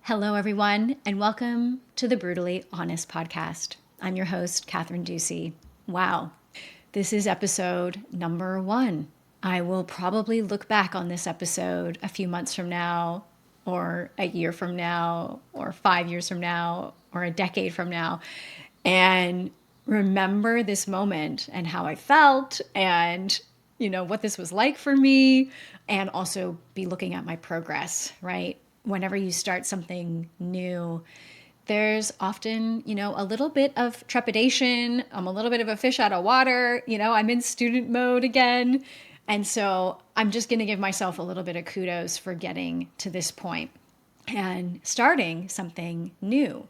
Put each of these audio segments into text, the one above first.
Hello, everyone, and welcome to the Brutally Honest podcast. I'm your host, Kathryn Ducey. Wow, this is episode number 1. I will probably look back on this episode a few months from now, or a year from now, or 5 years from now, or a decade from now, and remember this moment and how I felt and what this was like for me, and also be looking at my progress, right? Whenever you start something new, there's often, a little bit of trepidation. I'm a little bit of a fish out of water. I'm in student mode again. And so I'm just going to give myself a little bit of kudos for getting to this point and starting something new.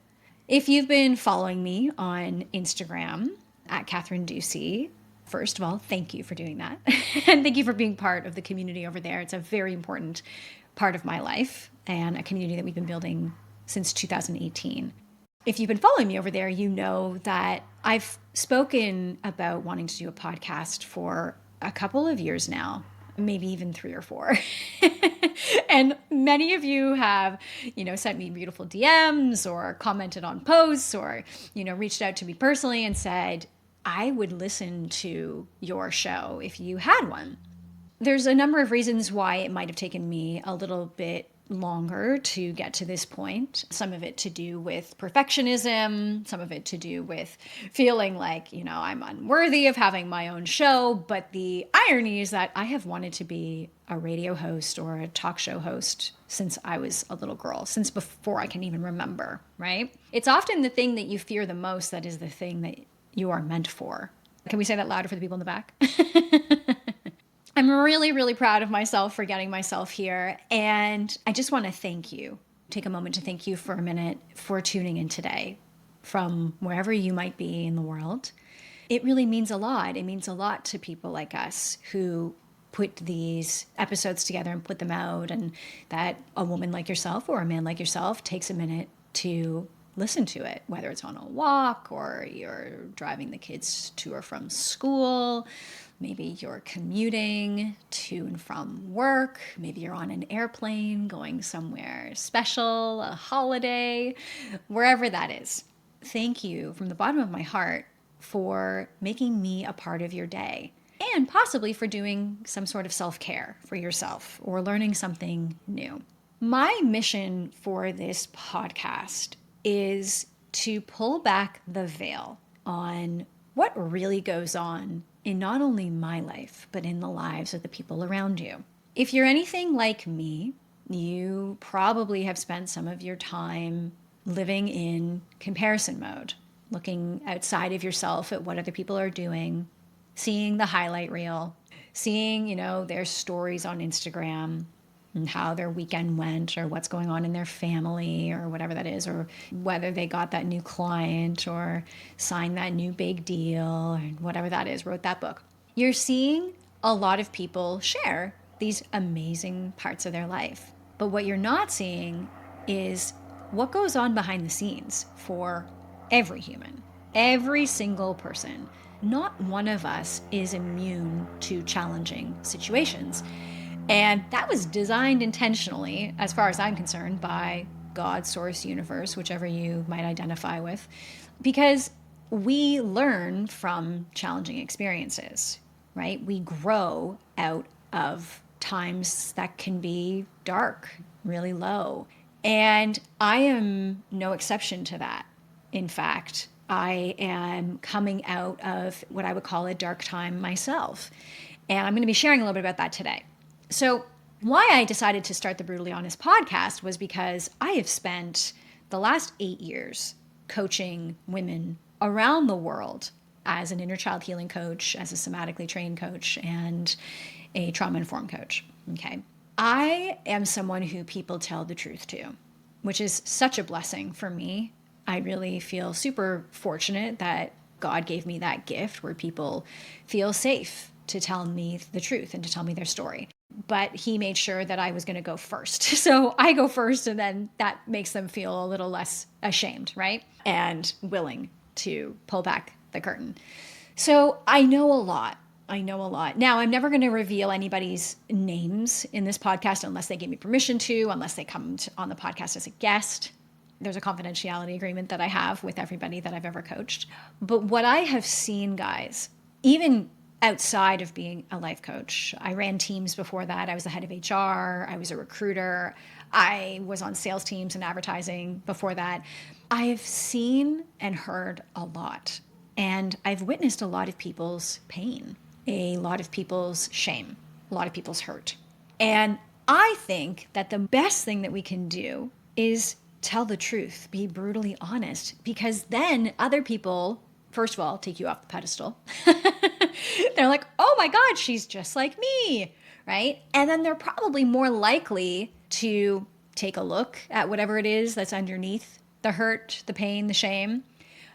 If you've been following me on Instagram at Kathryn Ducey, first of all, thank you for doing that. And thank you for being part of the community over there. It's a very important part of my life and a community that we've been building since 2018. If you've been following me over there, you know that I've spoken about wanting to do a podcast for a couple of years now, maybe even 3 or 4. And many of you have, sent me beautiful DMs or commented on posts or, reached out to me personally and said, I would listen to your show if you had one. There's a number of reasons why it might have taken me a little bit longer to get to this point. Some of it to do with perfectionism, some of it to do with feeling like, I'm unworthy of having my own show. But the irony is that I have wanted to be a radio host or a talk show host since I was a little girl, since before I can even remember, right? It's often the thing that you fear the most that is the thing that you are meant for. Can we say that louder for the people in the back? I'm really, really proud of myself for getting myself here. And I just want to thank you. Take a moment to thank you for a minute for tuning in today from wherever you might be in the world. It really means a lot. It means a lot to people like us who put these episodes together and put them out, and that a woman like yourself or a man like yourself takes a minute to listen to it, whether it's on a walk or you're driving the kids to or from school. Maybe you're commuting to and from work. Maybe you're on an airplane going somewhere special, a holiday, wherever that is. Thank you from the bottom of my heart for making me a part of your day, and possibly for doing some sort of self-care for yourself or learning something new. My mission for this podcast is to pull back the veil on what really goes on in not only my life, but in the lives of the people around you. If you're anything like me, you probably have spent some of your time living in comparison mode, looking outside of yourself at what other people are doing, seeing the highlight reel, seeing, their stories on Instagram, and how their weekend went or what's going on in their family or whatever that is, or whether they got that new client or signed that new big deal or whatever that is, wrote that book. You're seeing a lot of people share these amazing parts of their life. But what you're not seeing is what goes on behind the scenes for every human, every single person. Not one of us is immune to challenging situations. And that was designed intentionally, as far as I'm concerned, by God, source, universe, whichever you might identify with, because we learn from challenging experiences, right? We grow out of times that can be dark, really low. And I am no exception to that. In fact, I am coming out of what I would call a dark time myself. And I'm going to be sharing a little bit about that today. So why I decided to start the Brutally Honest podcast was because I have spent the last 8 years coaching women around the world as an inner child healing coach, as a somatically trained coach, and a trauma-informed coach. Okay. I am someone who people tell the truth to, which is such a blessing for me. I really feel super fortunate that God gave me that gift where people feel safe to tell me the truth and to tell me their story. But he made sure that I was going to go first. So I go first, and then that makes them feel a little less ashamed, right? And willing to pull back the curtain. So I know a lot I know a lot. Now, I'm never going to reveal anybody's names in this podcast unless they give me permission to, unless they come on the podcast as a guest. There's a confidentiality agreement that I have with everybody that I've ever coached. But what I have seen, guys, even outside of being a life coach, I ran teams before that. I was the head of HR. I was a recruiter. I was on sales teams and advertising before that. I've seen and heard a lot. And I've witnessed a lot of people's pain, a lot of people's shame, a lot of people's hurt. And I think that the best thing that we can do is tell the truth, be brutally honest, because then other people, first of all, take you off the pedestal. They're like, oh my God, she's just like me, right? And then they're probably more likely to take a look at whatever it is that's underneath the hurt, the pain, the shame.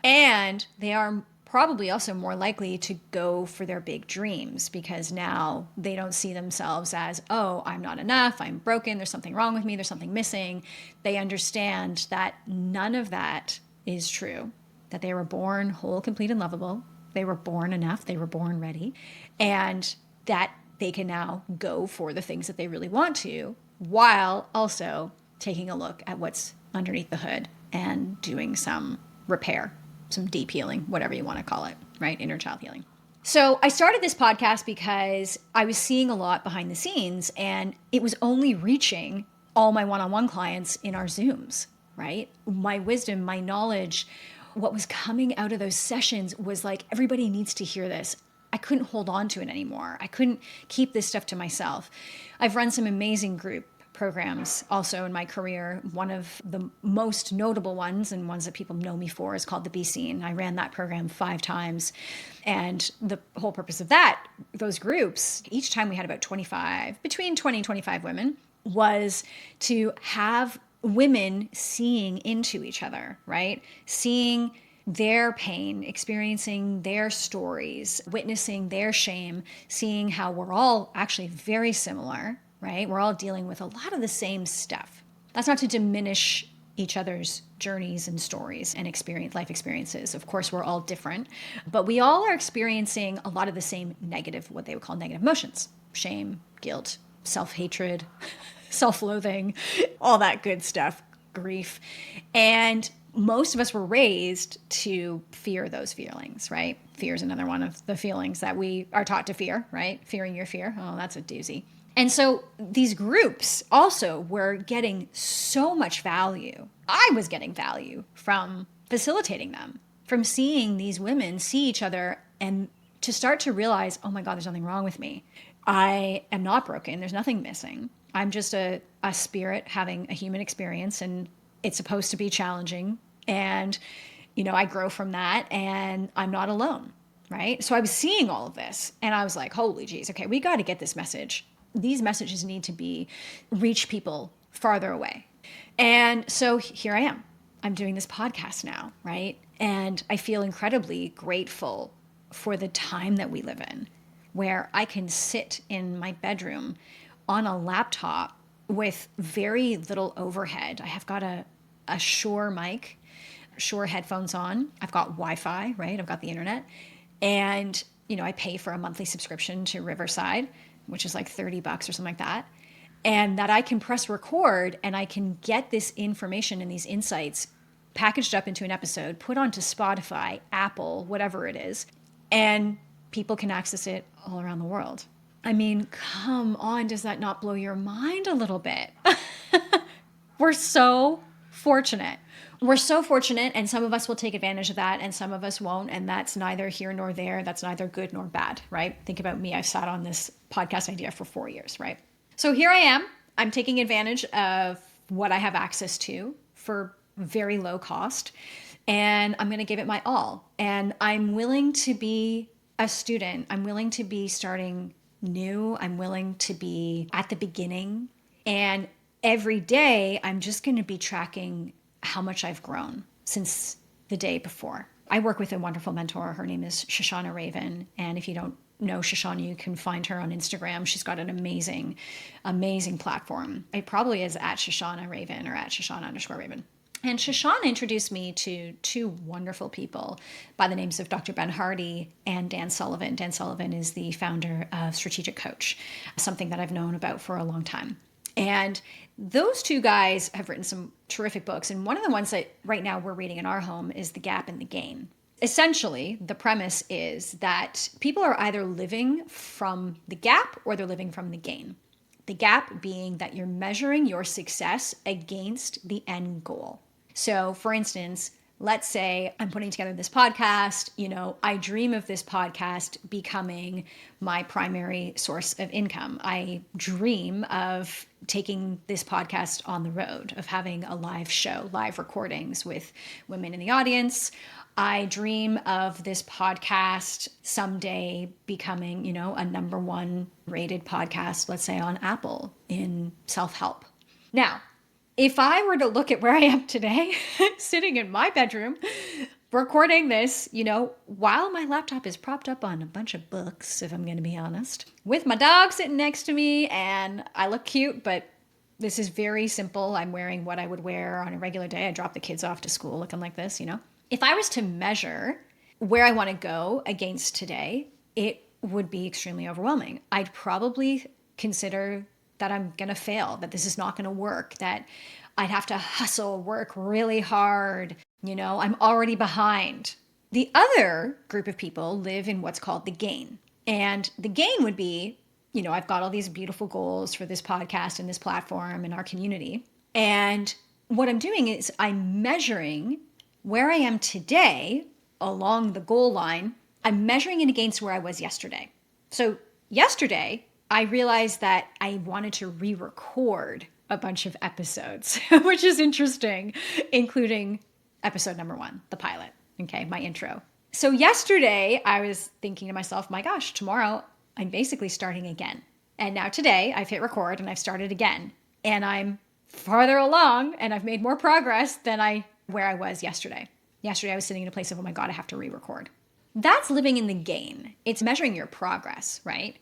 And they are probably also more likely to go for their big dreams because now they don't see themselves as, oh, I'm not enough, I'm broken, there's something wrong with me, there's something missing. They understand that none of that is true, that they were born whole, complete, and lovable. They were born enough, they were born ready, and that they can now go for the things that they really want to while also taking a look at what's underneath the hood and doing some repair, some deep healing, whatever you want to call it, right? Inner child healing. So I started this podcast because I was seeing a lot behind the scenes and it was only reaching all my one-on-one clients in our Zooms, right? My wisdom, my knowledge, what was coming out of those sessions was like, everybody needs to hear this. I couldn't hold on to it anymore. I couldn't keep this stuff to myself. I've run some amazing group programs also in my career. One of the most notable ones and ones that people know me for is called the Be Seen. I ran that program 5 times. And the whole purpose of that, those groups, each time we had about between 20 and 25 women, was to have women seeing into each other, right? Seeing their pain, experiencing their stories, witnessing their shame, seeing how we're all actually very similar, right? We're all dealing with a lot of the same stuff. That's not to diminish each other's journeys and stories and life experiences. Of course, we're all different, but we all are experiencing a lot of the same what they would call negative emotions: shame, guilt, self-hatred, self-loathing, all that good stuff, grief. And most of us were raised to fear those feelings, right? Fear is another one of the feelings that we are taught to fear, right? Fearing your fear. Oh, that's a doozy. And so these groups also were getting so much value. I was getting value from facilitating them, from seeing these women see each other and to start to realize, oh my God, there's nothing wrong with me. I am not broken. There's nothing missing. I'm just a spirit having a human experience, and it's supposed to be challenging. And, I grow from that and I'm not alone, right? So I was seeing all of this and I was like, holy geez, okay, we got to get this message. These messages need to reach people farther away. And so here I am. I'm doing this podcast now, right? And I feel incredibly grateful for the time that we live in, where I can sit in my bedroom on a laptop with very little overhead. I have got a Shure mic, Shure headphones on. I've got Wi-Fi, right? I've got the internet. And, I pay for a monthly subscription to Riverside, which is like $30 or something like that. And that I can press record and I can get this information and these insights packaged up into an episode, put onto Spotify, Apple, whatever it is, and people can access it all around the world. I mean, come on, does that not blow your mind a little bit? We're so fortunate. We're so fortunate, and some of us will take advantage of that, and some of us won't, and that's neither here nor there. That's neither good nor bad, right? Think about me. I've sat on this podcast idea for 4 years, right? So here I am. I'm taking advantage of what I have access to for very low cost, and I'm going to give it my all. And I'm willing to be a student. I'm willing to be starting new. I'm willing to be at the beginning. And every day, I'm just going to be tracking how much I've grown since the day before. I work with a wonderful mentor. Her name is Shoshana Raven. And if you don't know Shoshana, you can find her on Instagram. She's got an amazing, amazing platform. It probably is at Shoshana Raven or at Shoshana_Raven. And Shoshana introduced me to two wonderful people by the names of Dr. Ben Hardy and Dan Sullivan. Dan Sullivan is the founder of Strategic Coach, something that I've known about for a long time. And those two guys have written some terrific books. And one of the ones that right now we're reading in our home is The Gap and the Gain. Essentially, the premise is that people are either living from the gap or they're living from the gain. The gap being that you're measuring your success against the end goal. So, for instance, let's say I'm putting together this podcast, I dream of this podcast becoming my primary source of income. I dream of taking this podcast on the road, of having a live show, live recordings with women in the audience. I dream of this podcast someday becoming, a number one rated podcast, let's say on Apple in self-help. Now, if I were to look at where I am today, sitting in my bedroom, recording this, while my laptop is propped up on a bunch of books, if I'm going to be honest, with my dog sitting next to me, and I look cute, but this is very simple. I'm wearing what I would wear on a regular day. I drop the kids off to school looking like this, If I was to measure where I want to go against today, it would be extremely overwhelming. I'd probably consider that I'm going to fail, that this is not going to work, that I'd have to hustle, work really hard. I'm already behind. The other group of people live in what's called the gain. And the gain would be, I've got all these beautiful goals for this podcast and this platform and our community. And what I'm doing is I'm measuring where I am today along the goal line. I'm measuring it against where I was yesterday. So yesterday, I realized that I wanted to re-record a bunch of episodes, which is interesting, including episode number 1, the pilot, okay, my intro. So yesterday, I was thinking to myself, my gosh, tomorrow I'm basically starting again. And now today, I've hit record and I've started again. And I'm farther along and I've made more progress than where I was yesterday. Yesterday, I was sitting in a place of, oh my God, I have to re-record. That's living in the gain. It's measuring your progress, right?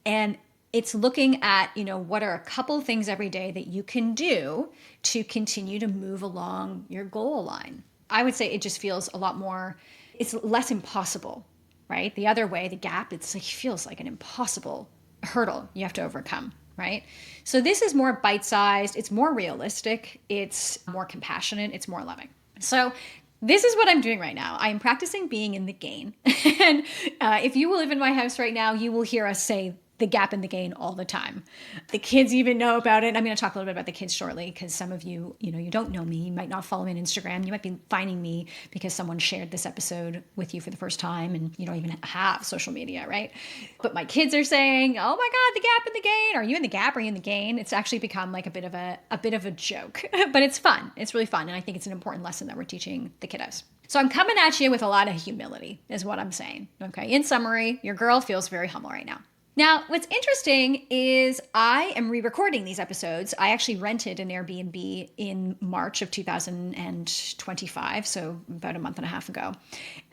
And it's looking at, what are a couple of things every day that you can do to continue to move along your goal line. I would say it just feels a lot more, it's less impossible, right? The other way, the gap, it feels like an impossible hurdle you have to overcome, right? So this is more bite-sized, it's more realistic, it's more compassionate, it's more loving. So this is what I'm doing right now. I am practicing being in the gain. And if you live in my house right now, you will hear us say the gap and the gain all the time. The kids even know about it. I'm going to talk a little bit about the kids shortly because some of you, you don't know me. You might not follow me on Instagram. You might be finding me because someone shared this episode with you for the first time and you don't even have social media, right? But my kids are saying, oh my God, the gap and the gain. Are you in the gap? Are you in the gain? It's actually become like a bit of a joke, but it's fun. It's really fun. And I think it's an important lesson that we're teaching the kiddos. So I'm coming at you with a lot of humility is what I'm saying. Okay. In summary, your girl feels very humble right now. Now, what's interesting is I am re-recording these episodes. I actually rented an Airbnb in March of 2025, so about a month and a half ago.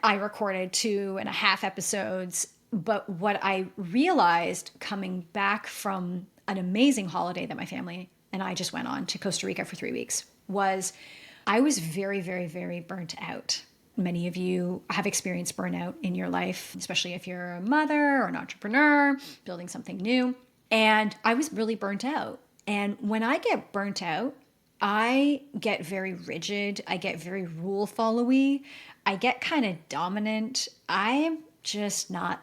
I recorded 2.5 episodes, but what I realized coming back from an amazing holiday that my family and I just went on to Costa Rica for 3 weeks was I was very, very, very burnt out. Many of you have experienced burnout in your life, especially if you're a mother or an entrepreneur, building something new. And I was really burnt out. And when I get burnt out, I get very rigid. I get very rule followy. I get kind of dominant. I am just not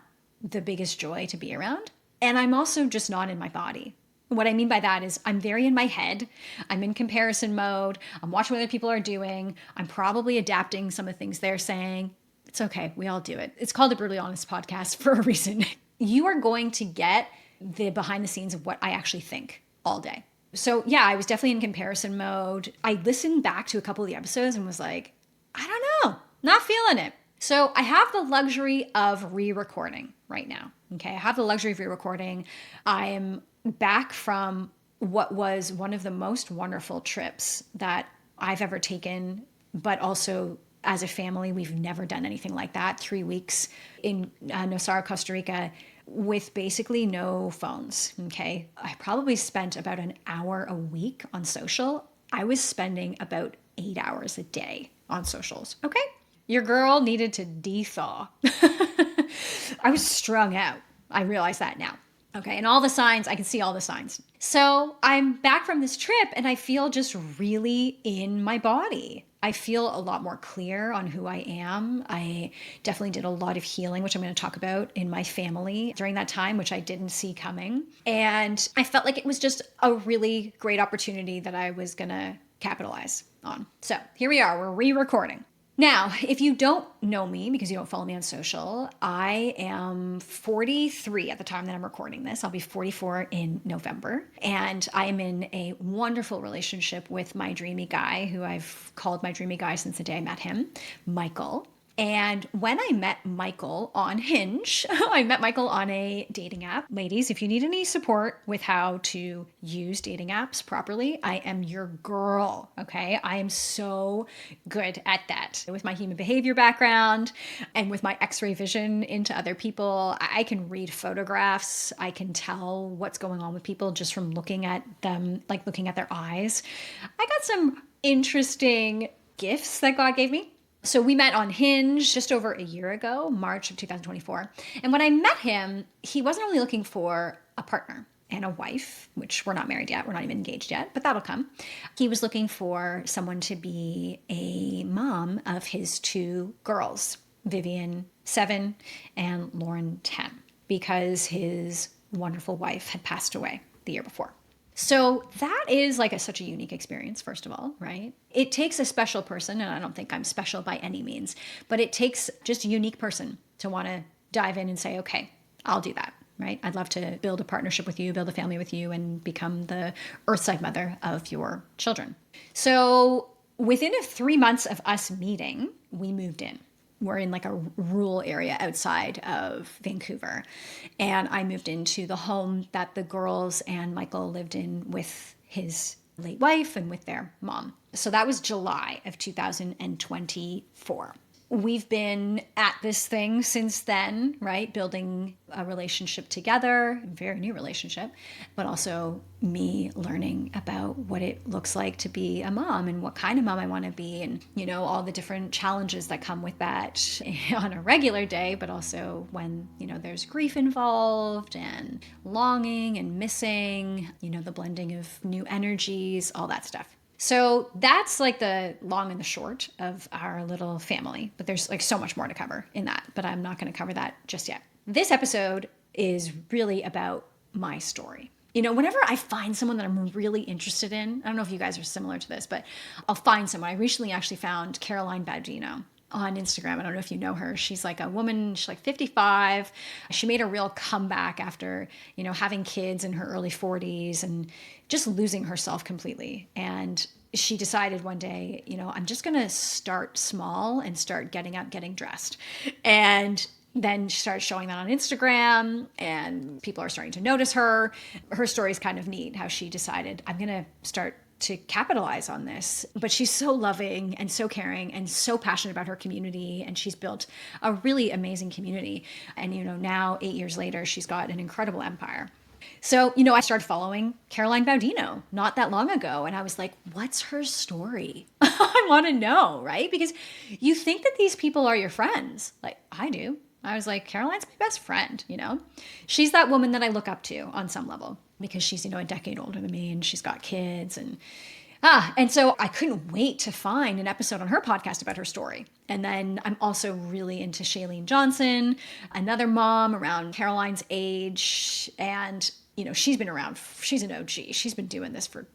the biggest joy to be around. And I'm also just not in my body. What I mean by that is I'm very in my head. I'm in comparison mode. I'm watching what other people are doing. I'm probably adapting some of the things they're saying. It's okay. We all do it. It's called the Brutally Honest Podcast for a reason. You are going to get the behind the scenes of what I actually think all day. So yeah, I was definitely in comparison mode. I listened back to a couple of the episodes and was like, I don't know, not feeling it. So I have the luxury of re-recording right now. Okay. I have the luxury of re-recording. I am back from what was one of the most wonderful trips that I've ever taken, but also as a family, we've never done anything like that. 3 weeks in Nosara, Costa Rica, with basically no phones, okay? I probably spent about an hour a week on social. I was spending about 8 hours a day on socials. Okay. Your girl needed to de-thaw. I was strung out. I realize that now. Okay. And all the signs, I can see all the signs. So I'm back from this trip and I feel just really in my body. I feel a lot more clear on who I am. I definitely did a lot of healing, which I'm going to talk about in my family during that time, which I didn't see coming. And I felt like it was just a really great opportunity that I was going to capitalize on. So here we are, we're re-recording. Now, if you don't know me because you don't follow me on social, I am 43 at the time that I'm recording this. I'll be 44 in November. And I am in a wonderful relationship with my dreamy guy, who I've called my dreamy guy since the day I met him, Michael. And when I met Michael on Hinge, I met Michael on a dating app. Ladies, if you need any support with how to use dating apps properly, I am your girl, okay? I am so good at that. With my human behavior background and with my x-ray vision into other people, I can read photographs. I can tell what's going on with people just from looking at them, like looking at their eyes. I got some interesting gifts that God gave me. So we met on Hinge just over a year ago, March of 2024. And when I met him, he wasn't really looking for a partner and a wife, which we're not married yet. We're not even engaged yet, but that'll come. He was looking for someone to be a mom of his 2 girls, Vivian, 7, and Lauren, 10, because his wonderful wife had passed away the year before. So that is like such a unique experience, first of all, right? It takes a special person, and I don't think I'm special by any means, but it takes just a unique person to want to dive in and say, okay, I'll do that, right? I'd love to build a partnership with you, build a family with you, and become the earthside mother of your children. So within 3 months of us meeting, we moved in. We're in like a rural area outside of Vancouver. And I moved into the home that the girls and Michael lived in with his late wife and with their mom. So that was July of 2024. We've been at this thing since then, right? Building a relationship together, a very new relationship, but also me learning about what it looks like to be a mom and what kind of mom I want to be, and, you know, all the different challenges that come with that on a regular day, but also when, you know, there's grief involved and longing and missing, you know, the blending of new energies, all that stuff. So that's like the long and the short of our little family, but there's like so much more to cover in that, but I'm not going to cover that just yet. This episode is really about my story. You know, whenever I find someone that I'm really interested in, I don't know if you guys are similar to this, but I'll find someone. I recently actually found Caroline Baudino on Instagram. I don't know if you know her. She's like a woman, she's like 55. She made a real comeback after, you know, having kids in her early 40s and just losing herself completely. And she decided one day, you know, I'm just going to start small and start getting up, getting dressed. And then she started showing that on Instagram and people are starting to notice her. Her story is kind of neat, how she decided, I'm going to start to capitalize on this. But she's so loving and so caring and so passionate about her community. And she's built a really amazing community. And, you know, now 8 years later, she's got an incredible empire. So, you know, I started following Caroline Baudino not that long ago. And I was like, what's her story? I want to know, right? Because you think that these people are your friends. Like I do. I was like, Caroline's my best friend, you know? She's that woman that I look up to on some level because she's, you know, a decade older than me and she's got kids and so I couldn't wait to find an episode on her podcast about her story. And then I'm also really into Shailene Johnson, another mom around Caroline's age. And, you know, she's been around, she's an OG. She's been doing this for,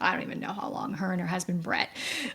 I don't even know how long, her and her husband, Brett.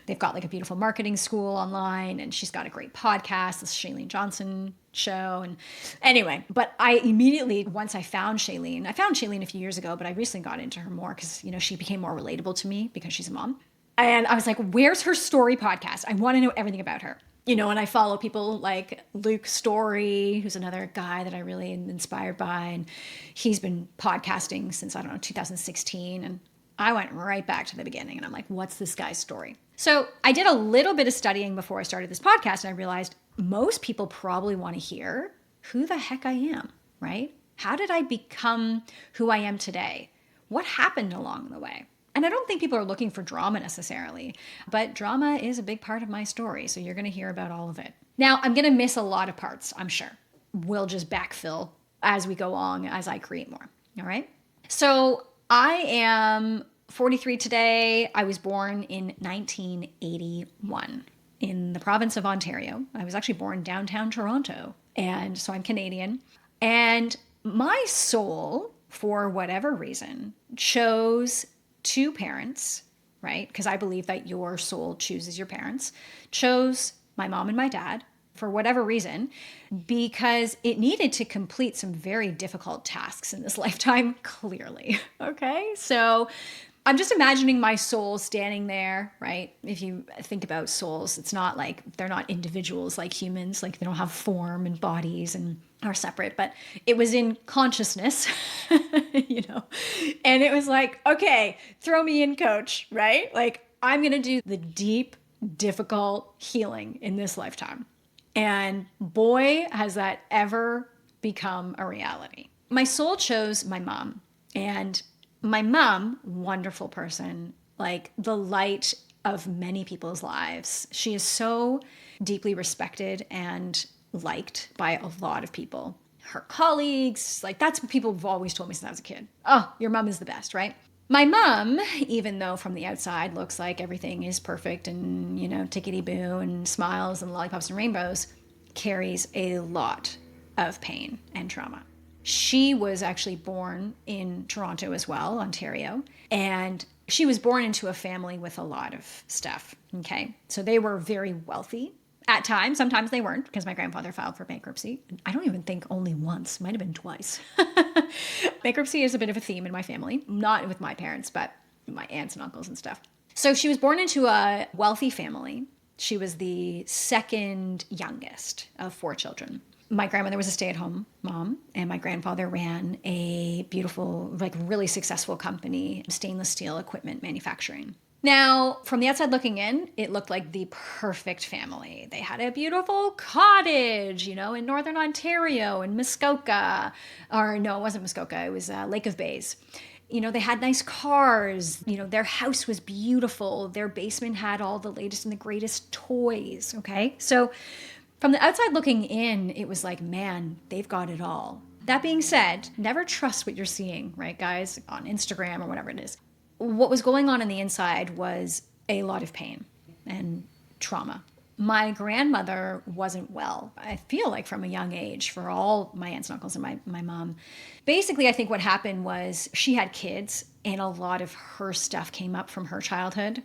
They've got like a beautiful marketing school online and she's got a great podcast, this Shailene Johnson show. And anyway, but I immediately, once I found Shailene a few years ago, but I recently got into her more because, you know, she became more relatable to me because she's a mom. And I was like, where's her story podcast? I want to know everything about her. You know, and I follow people like Luke Story, who's another guy that I really am inspired by. And he's been podcasting since, I don't know, 2016. And I went right back to the beginning and I'm like, what's this guy's story? So I did a little bit of studying before I started this podcast and I realized most people probably want to hear who the heck I am, right? How did I become who I am today? What happened along the way? And I don't think people are looking for drama necessarily, but drama is a big part of my story. So you're going to hear about all of it. Now, I'm going to miss a lot of parts, I'm sure. We'll just backfill as we go along, as I create more. All right. So I am 43 today. I was born in 1981 in the province of Ontario. I was actually born downtown Toronto. And so I'm Canadian. And my soul, for whatever reason, chose two parents, right? Because I believe that your soul chooses your parents, chose my mom and my dad for whatever reason, because it needed to complete some very difficult tasks in this lifetime, clearly. Okay. So I'm just imagining my soul standing there, right? If you think about souls, it's not like they're not individuals like humans, like they don't have form and bodies and are separate, but it was in consciousness, and it was like, okay, throw me in, coach, right? Like I'm going to do the deep, difficult healing in this lifetime. And boy, has that ever become a reality. My soul chose my mom, and my mom, wonderful person, like the light of many people's lives. She is so deeply respected and liked by a lot of people. Her colleagues, like that's what people have always told me since I was a kid. Oh, your mom is the best, right? My mom, even though from the outside looks like everything is perfect and, tickety-boo and smiles and lollipops and rainbows, carries a lot of pain and trauma. She was actually born in Toronto as well, Ontario, and she was born into a family with a lot of stuff, okay? So they were very wealthy at times. Sometimes they weren't, because my grandfather filed for bankruptcy. I don't even think only once, might have been twice. Bankruptcy is a bit of a theme in my family, not with my parents, but my aunts and uncles and stuff. So she was born into a wealthy family. She was the second youngest of 4 children. My grandmother was a stay-at-home mom, and my grandfather ran a beautiful, like really successful company, stainless steel equipment manufacturing. Now, from the outside looking in, it looked like the perfect family. They had a beautiful cottage, in northern Ontario, in Muskoka. Or no, it wasn't Muskoka, it was Lake of Bays. They had nice cars. Their house was beautiful. Their basement had all the latest and the greatest toys, okay? So from the outside looking in, it was like, man, they've got it all. That being said, never trust what you're seeing, right, guys, on Instagram or whatever it is. What was going on the inside was a lot of pain and trauma. My grandmother wasn't well, I feel like from a young age, for all my aunts and uncles and my mom. Basically, I think what happened was she had kids, and a lot of her stuff came up from her childhood.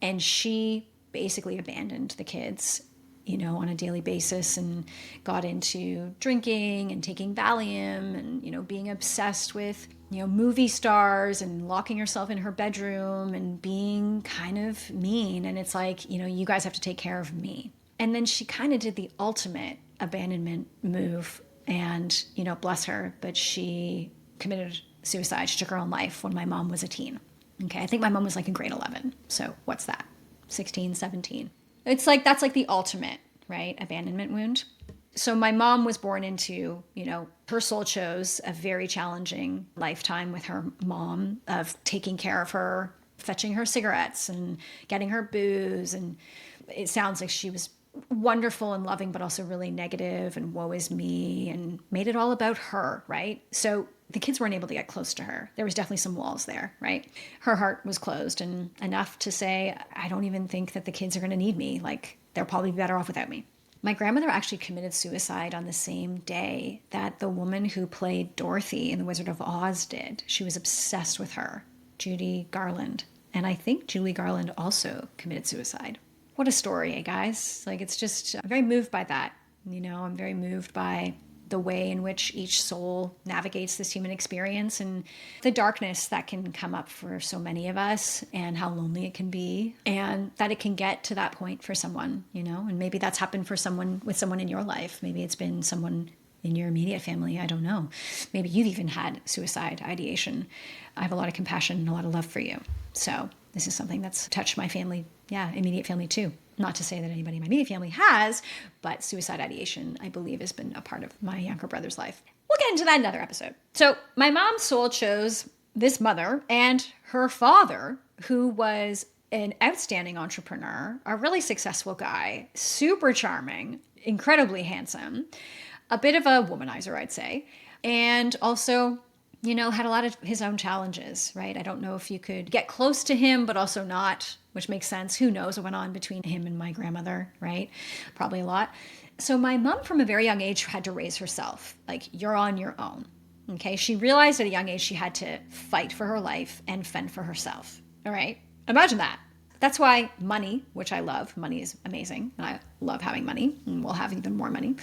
And she basically abandoned the kids, on a daily basis, and got into drinking and taking Valium and, being obsessed with, movie stars and locking herself in her bedroom and being kind of mean. And it's like, you guys have to take care of me. And then she kind of did the ultimate abandonment move, and, bless her, but she committed suicide. She took her own life when my mom was a teen. Okay. I think my mom was like in grade 11. So what's that? 16, 17. It's like, that's like the ultimate, right? Abandonment wound. So my mom was born into, her soul chose a very challenging lifetime with her mom of taking care of her, fetching her cigarettes and getting her booze. And it sounds like she was wonderful and loving, but also really negative and woe is me, and made it all about her, right? So the kids weren't able to get close to her. There was definitely some walls there, right? Her heart was closed, and enough to say, I don't even think that the kids are going to need me. Like, they'll probably be better off without me. My grandmother actually committed suicide on the same day that the woman who played Dorothy in The Wizard of Oz did. She was obsessed with her, Judy Garland. And I think Julie Garland also committed suicide. What a story, eh, guys? Like, it's just, I'm very moved by that. I'm very moved by the way in which each soul navigates this human experience, and the darkness that can come up for so many of us, and how lonely it can be, and that it can get to that point for someone, and maybe that's happened for someone, with someone in your life. Maybe it's been someone in your immediate family. I don't know. Maybe you've even had suicide ideation. I have a lot of compassion and a lot of love for you. So this is something that's touched my family, immediate family too. Not to say that anybody in my immediate family has, but suicide ideation, I believe, has been a part of my younger brother's life. We'll get into that in another episode. So my mom's soul chose this mother and her father, who was an outstanding entrepreneur, a really successful guy, super charming, incredibly handsome, a bit of a womanizer, I'd say, and also, had a lot of his own challenges, right? I don't know if you could get close to him, but also not, which makes sense. Who knows what went on between him and my grandmother, right? Probably a lot. So my mom from a very young age had to raise herself. Like, you're on your own. Okay. She realized at a young age she had to fight for her life and fend for herself. All right. Imagine that. That's why money, which I love, money is amazing. And I love having money, and we'll have even more money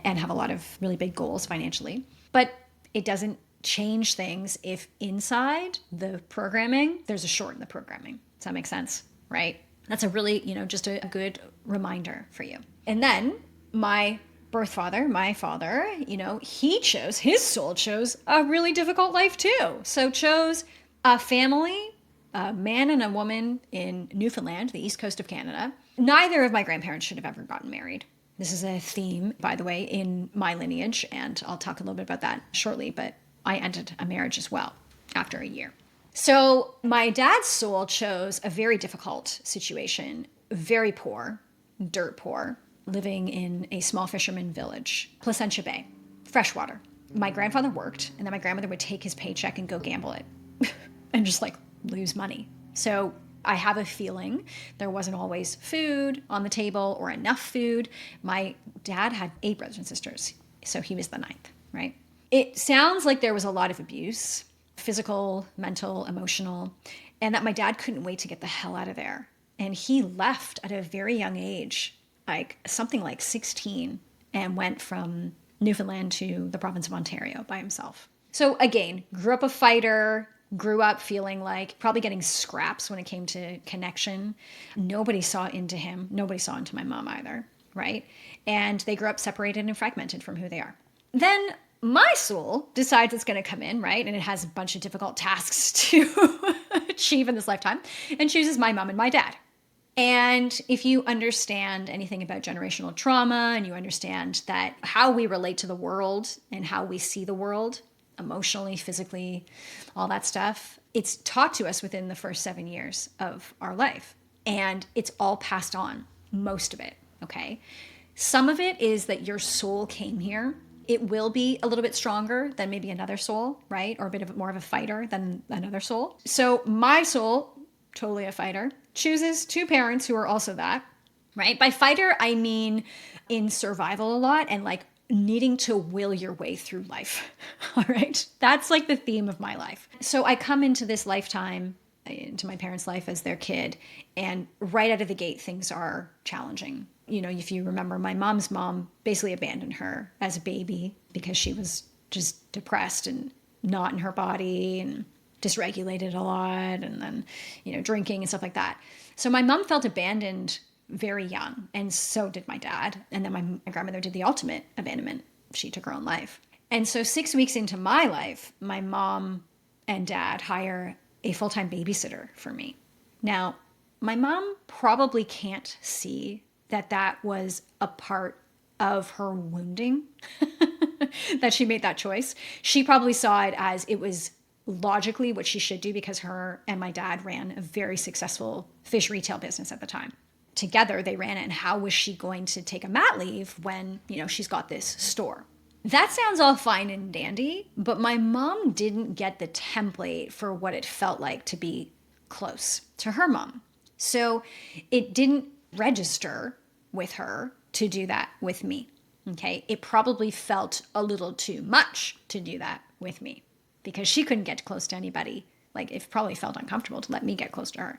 and have a lot of really big goals financially. But it doesn't change things if inside the programming, there's a short in the programming. Does that make sense? Right? That's a really, just a good reminder for you. And then my birth father, my father, his soul chose a really difficult life too. So chose a family, a man and a woman in Newfoundland, the east coast of Canada. Neither of my grandparents should have ever gotten married. This is a theme, by the way, in my lineage, and I'll talk a little bit about that shortly, but I ended a marriage as well after a year. So my dad's soul chose a very difficult situation, very poor, dirt poor, living in a small fisherman village, Placentia Bay, freshwater. My grandfather worked, and then my grandmother would take his paycheck and go gamble it and just lose money. So I have a feeling there wasn't always food on the table or enough food. My dad had 8 brothers and sisters, so he was the 9th, right? It sounds like there was a lot of abuse, physical, mental, emotional, and that my dad couldn't wait to get the hell out of there. And he left at a very young age, something like 16, and went from Newfoundland to the province of Ontario by himself. So again, grew up a fighter, grew up feeling like probably getting scraps when it came to connection. Nobody saw into him. Nobody saw into my mom either, right? And they grew up separated and fragmented from who they are. Then my soul decides it's going to come in, right? And it has a bunch of difficult tasks to achieve in this lifetime, and chooses my mom and my dad. And if you understand anything about generational trauma, and you understand that how we relate to the world and how we see the world, emotionally, physically, all that stuff, it's taught to us within the first 7 years of our life. And it's all passed on, most of it, okay? Some of it is that your soul came here. It will be a little bit stronger than maybe another soul, right? Or a bit of more of a fighter than another soul. So my soul, totally a fighter, chooses 2 parents who are also that, right? By fighter, I mean in survival a lot and needing to will your way through life. All right. That's the theme of my life. So I come into this lifetime, into my parents' life as their kid, and right out of the gate, things are challenging. If you remember, my mom's mom basically abandoned her as a baby because she was just depressed and not in her body and dysregulated a lot, and then, drinking and stuff like that. So my mom felt abandoned very young, and so did my dad. And then my grandmother did the ultimate abandonment. She took her own life. And so 6 weeks into my life, my mom and dad hire a full-time babysitter for me. Now, my mom probably can't see that was a part of her wounding, that she made that choice. She probably saw it as it was logically what she should do, because her and my dad ran a very successful fish retail business at the time. Together they ran it, and how was she going to take a mat leave when, she's got this store? That sounds all fine and dandy, but my mom didn't get the template for what it felt like to be close to her mom. So it didn't register with her to do that with me. Okay. It probably felt a little too much to do that with me, because she couldn't get close to anybody. It probably felt uncomfortable to let me get close to her,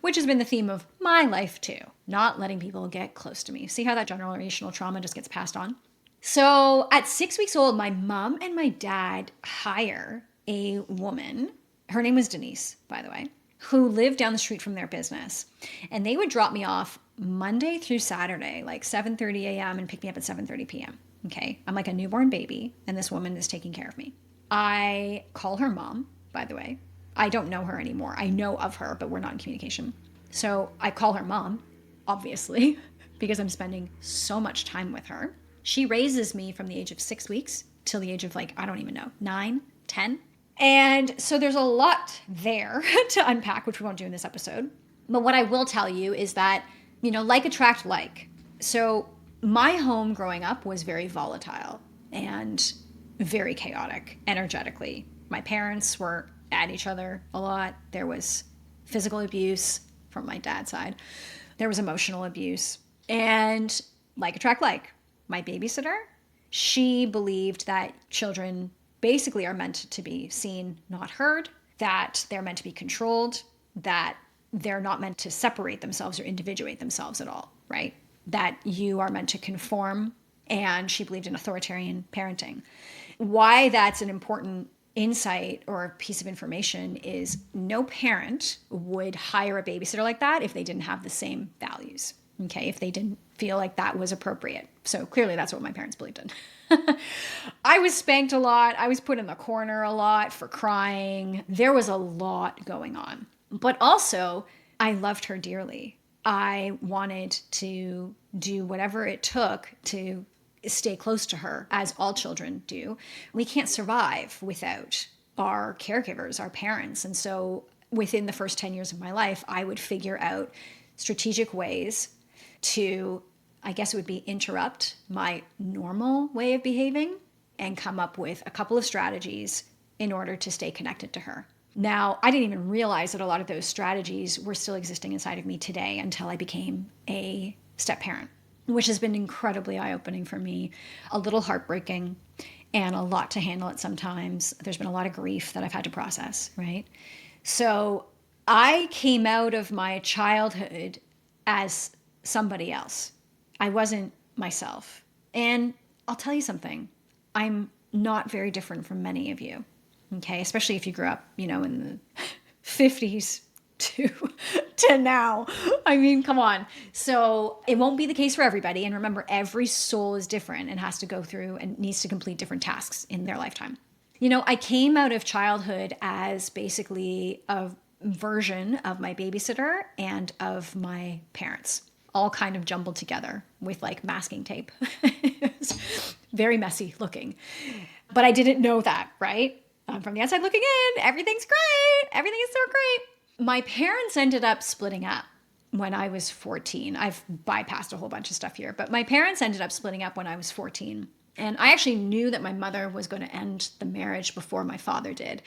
which has been the theme of my life too, not letting people get close to me. See how that generational trauma just gets passed on? So at 6 weeks old, my mom and my dad hire a woman. Her name was Denise, by the way, who lived down the street from their business. And they would drop me off Monday through Saturday, 7:30 a.m. and pick me up at 7:30 p.m. Okay. I'm like a newborn baby, and this woman is taking care of me. I call her mom, by the way. I don't know her anymore. I know of her, but we're not in communication. So I call her mom, obviously, because I'm spending so much time with her. She raises me from the age of 6 weeks till the age of I don't even know, 9, 10. And so there's a lot there to unpack, which we won't do in this episode. But what I will tell you is that, like attract like. So my home growing up was very volatile and very chaotic energetically. My parents were at each other a lot. There was physical abuse from my dad's side. There was emotional abuse. And like attract like. My babysitter, she believed that children basically are meant to be seen, not heard, that they're meant to be controlled, that they're not meant to separate themselves or individuate themselves at all, right? That you are meant to conform, and she believed in authoritarian parenting. Why that's an important insight or piece of information is no parent would hire a babysitter like that if they didn't have the same values, okay? If they didn't feel like that was appropriate. So clearly that's what my parents believed in. I was spanked a lot. I was put in the corner a lot for crying. There was a lot going on. But also, I loved her dearly. I wanted to do whatever it took to stay close to her, as all children do. We can't survive without our caregivers, our parents. And so within the first 10 years of my life, I would figure out strategic ways to, I guess it would be, interrupt my normal way of behaving and come up with a couple of strategies in order to stay connected to her. Now, I didn't even realize that a lot of those strategies were still existing inside of me today until I became a step parent, which has been incredibly eye-opening for me, a little heartbreaking, and a lot to handle at sometimes. There's been a lot of grief that I've had to process, right? So I came out of my childhood as somebody else. I wasn't myself. And I'll tell you something, I'm not very different from many of you, okay? Especially if you grew up, in the 50s to now. I mean, come on. So it won't be the case for everybody. And remember, every soul is different and has to go through and needs to complete different tasks in their lifetime. I came out of childhood as basically a version of my babysitter and of my parents, all kind of jumbled together with like masking tape. It was very messy looking. But I didn't know that, right? From the outside looking in, everything's great. Everything is so great. My parents ended up splitting up when I was 14. I've bypassed a whole bunch of stuff here, but my parents ended up splitting up when I was 14. And I actually knew that my mother was going to end the marriage before my father did.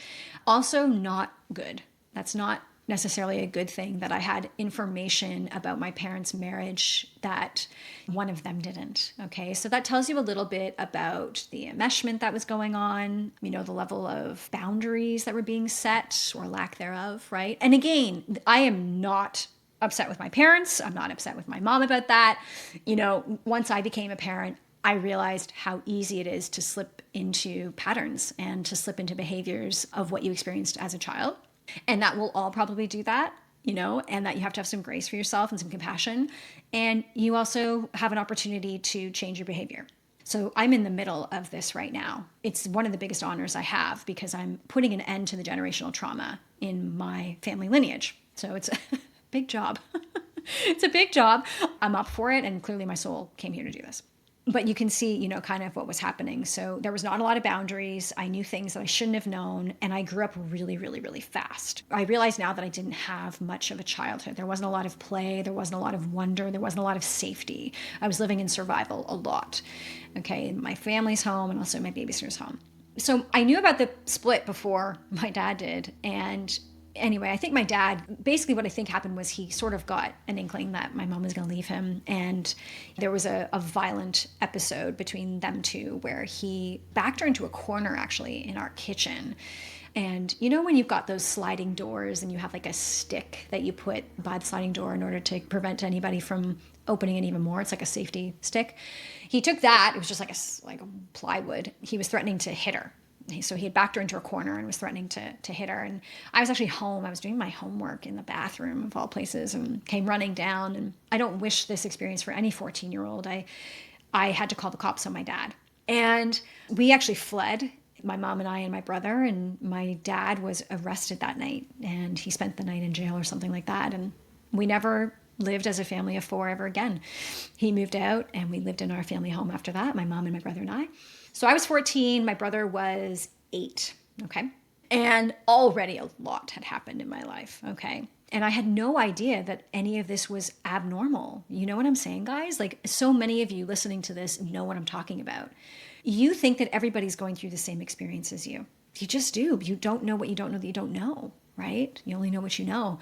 Also, not good. That's not necessarily a good thing that I had information about my parents' marriage that one of them didn't. Okay, so that tells you a little bit about the enmeshment that was going on, the level of boundaries that were being set or lack thereof, right? And again, I am not upset with my parents. I'm not upset with my mom about that. Once I became a parent, I realized how easy it is to slip into patterns and to slip into behaviors of what you experienced as a child. And that we'll all probably do that, and that you have to have some grace for yourself and some compassion. And you also have an opportunity to change your behavior. So I'm in the middle of this right now. It's one of the biggest honors I have because I'm putting an end to the generational trauma in my family lineage. So it's a big job. It's a big job. I'm up for it. And clearly my soul came here to do this. But you can see, kind of what was happening. So there was not a lot of boundaries. I knew things that I shouldn't have known. And I grew up really, really, really fast. I realize now that I didn't have much of a childhood. There wasn't a lot of play. There wasn't a lot of wonder. There wasn't a lot of safety. I was living in survival a lot. Okay, in my family's home and also my babysitter's home. So I knew about the split before my dad did. And anyway, I think my dad, basically what I think happened was he sort of got an inkling that my mom was going to leave him. And there was a violent episode between them two where he backed her into a corner, actually, in our kitchen. And when you've got those sliding doors and you have like a stick that you put by the sliding door in order to prevent anybody from opening it even more, it's like a safety stick. He took that, it was just like a plywood. He was threatening to hit her. So he had backed her into a corner and was threatening to hit her. And I was actually home. I was doing my homework in the bathroom of all places and came running down. And I don't wish this experience for any 14-year-old. I had to call the cops on my dad. And we actually fled, my mom and I and my brother. And my dad was arrested that night. And he spent the night in jail or something like that. And we never lived as a family of four ever again. He moved out and we lived in our family home after that, my mom and my brother and I. So I was 14, my brother was 8, okay? And already a lot had happened in my life, okay? And I had no idea that any of this was abnormal. You know what I'm saying, guys? Like, so many of you listening to this know what I'm talking about. You think that everybody's going through the same experience as you. You just do. You don't know what you don't know that you don't know, right? You only know what you know.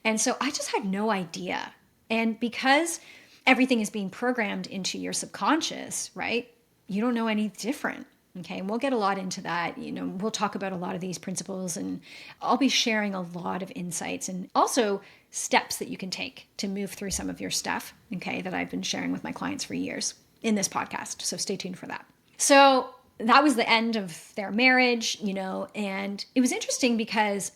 And so I just had no idea. And because everything is being programmed into your subconscious, right? You don't know any different. Okay, and we'll get a lot into that. We'll talk about a lot of these principles, and I'll be sharing a lot of insights and also steps that you can take to move through some of your stuff, okay, that I've been sharing with my clients for years in this podcast. So stay tuned for that. So that was the end of their marriage, and it was interesting because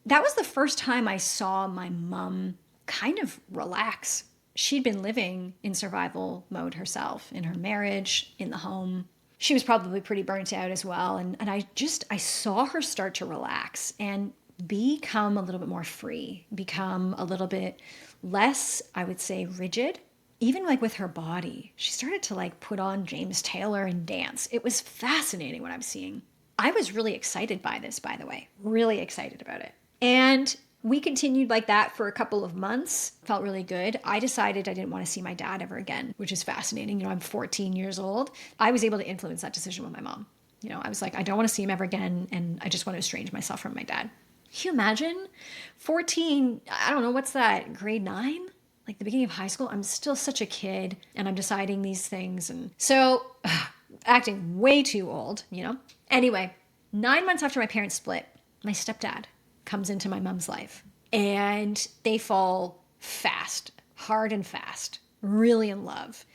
that was the first time I saw my mom kind of relax. She'd been living in survival mode herself, in her marriage, in the home. She was probably pretty burnt out as well. And I saw her start to relax and become a little bit more free, become a little bit less, I would say, rigid. Even like with her body, she started to like put on James Taylor and dance. It was fascinating what I'm seeing. I was really excited by this, by the way, really excited about it. And we continued like that for a couple of months. Felt really good. I decided I didn't want to see my dad ever again, which is fascinating. I'm 14 years old. I was able to influence that decision with my mom. I was like, I don't want to see him ever again. And I just want to estrange myself from my dad. Can you imagine? 14, I don't know, what's that, grade 9? Like the beginning of high school? I'm still such a kid and I'm deciding these things. And so acting way too old, Anyway, 9 months after my parents split, my stepdad comes into my mom's life and they fall fast, hard and fast, really in love.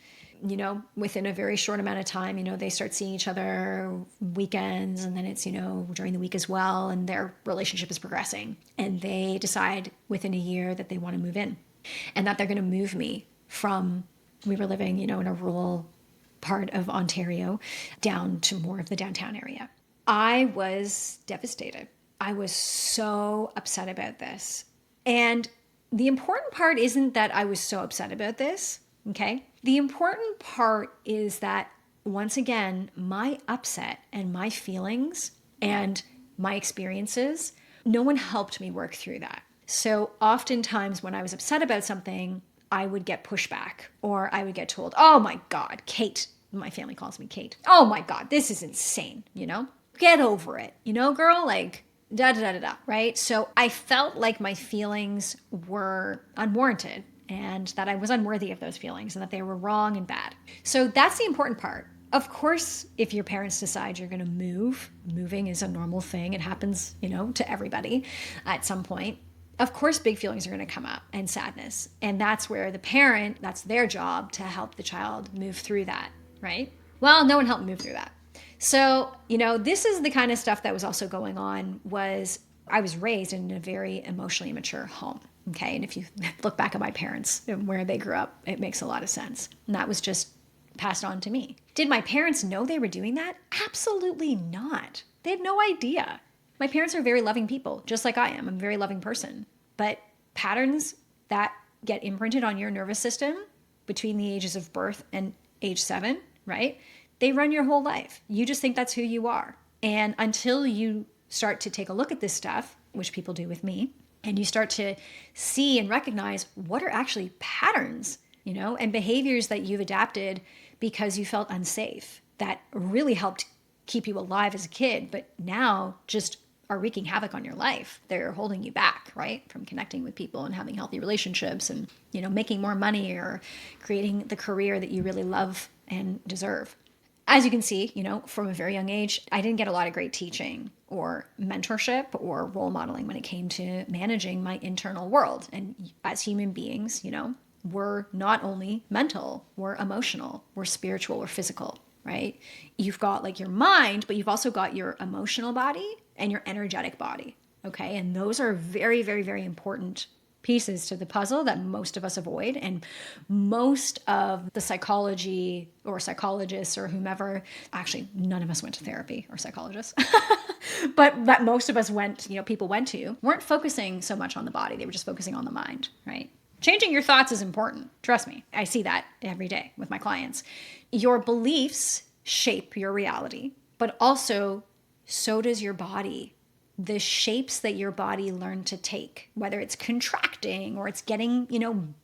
Within a very short amount of time, they start seeing each other weekends, and then it's, during the week as well, and their relationship is progressing. And they decide within a year that they want to move in and that they're going to move me from, we were living, in a rural part of Ontario down to more of the downtown area. I was devastated. I was so upset about this. And the important part isn't that I was so upset about this, okay? The important part is that, once again, my upset and my feelings and my experiences, no one helped me work through that. So oftentimes when I was upset about something, I would get pushback, or I would get told, oh my God, Kate, my family calls me Kate. Oh my God, this is insane, Get over it, girl, like, da-da-da-da-da, right? So I felt like my feelings were unwarranted and that I was unworthy of those feelings and that they were wrong and bad. So that's the important part. Of course, if your parents decide you're going to move, moving is a normal thing. It happens, to everybody at some point. Of course, big feelings are going to come up and sadness. And that's where the parent, that's their job to help the child move through that, right? Well, no one helped me move through that. So, this is the kind of stuff that was also going on. I was raised in a very emotionally immature home. Okay. And if you look back at my parents and where they grew up, it makes a lot of sense. And that was just passed on to me. Did my parents know they were doing that? Absolutely not. They had no idea. My parents are very loving people, just like I am. I'm a very loving person. But patterns that get imprinted on your nervous system between the ages of birth and age 7, right? They run your whole life. You just think that's who you are. And until you start to take a look at this stuff, which people do with me, and you start to see and recognize what are actually patterns, and behaviors that you've adapted because you felt unsafe, that really helped keep you alive as a kid, but now just are wreaking havoc on your life. They're holding you back, right? From connecting with people and having healthy relationships and, making more money or creating the career that you really love and deserve. As you can see, from a very young age, I didn't get a lot of great teaching or mentorship or role modeling when it came to managing my internal world. And as human beings, we're not only mental, we're emotional, we're spiritual, we're physical, right? You've got like your mind, but you've also got your emotional body and your energetic body, okay? And those are very, very, very important pieces to the puzzle that most of us avoid. And most of the psychology or psychologists or whomever, actually, none of us went to therapy or psychologists, but that most of us people went to, weren't focusing so much on the body. They were just focusing on the mind, right? Changing your thoughts is important. Trust me. I see that every day with my clients. Your beliefs shape your reality, but also so does your body. the shapes that your body learned to take, whether it's contracting or it's getting,